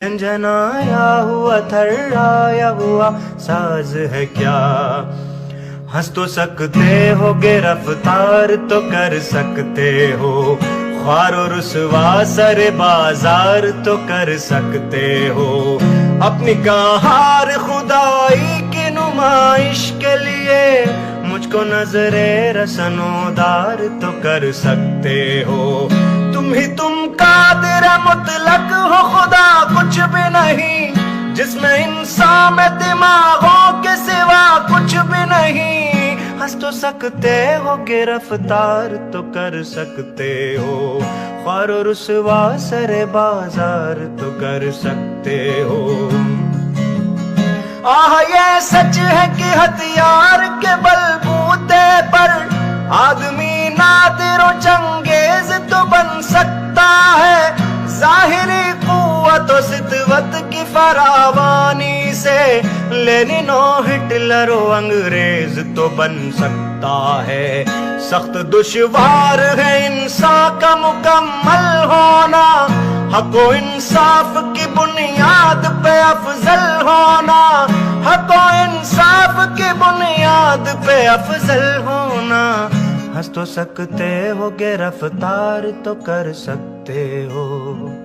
جھنجھنایا ہوا تھرایا ہوا ساز ہے کیا، ہنس تو سکتے ہو گے رفتار تو کر سکتے ہو، خوار و رسوا سر بازار تو کر سکتے ہو، اپنی کہار خدائی کی نمائش کے لیے مجھ کو نظر رسنودار تو کر سکتے ہو، تم قادر مطلق ہو، خدا کچھ بھی نہیں، جس میں انسان میں دماغوں کے سوا کچھ بھی نہیں، ہنس تو سکتے ہو گے رفتار تو کر سکتے ہو، خوار و رسوا سر بازار تو کر سکتے ہو۔ یہ سچ ہے کہ ہتھیار کے بلبوتے پر آدمی نادر و چنگیز تو بن سکتا ہے، ظاہری قوت و سطوت کی فراوانی سے لینن و ہٹلر و انگریز تو بن سکتا ہے، سخت دشوار ہے انسان کا مکمل ہونا، حق و انصاف کی بنیاد پہ افضل ہونا، حق و انصاف کی بنیاد پہ افضل ہونا، ہنس تو سکتے ہو گے رفتار تو کر سکتے ہو۔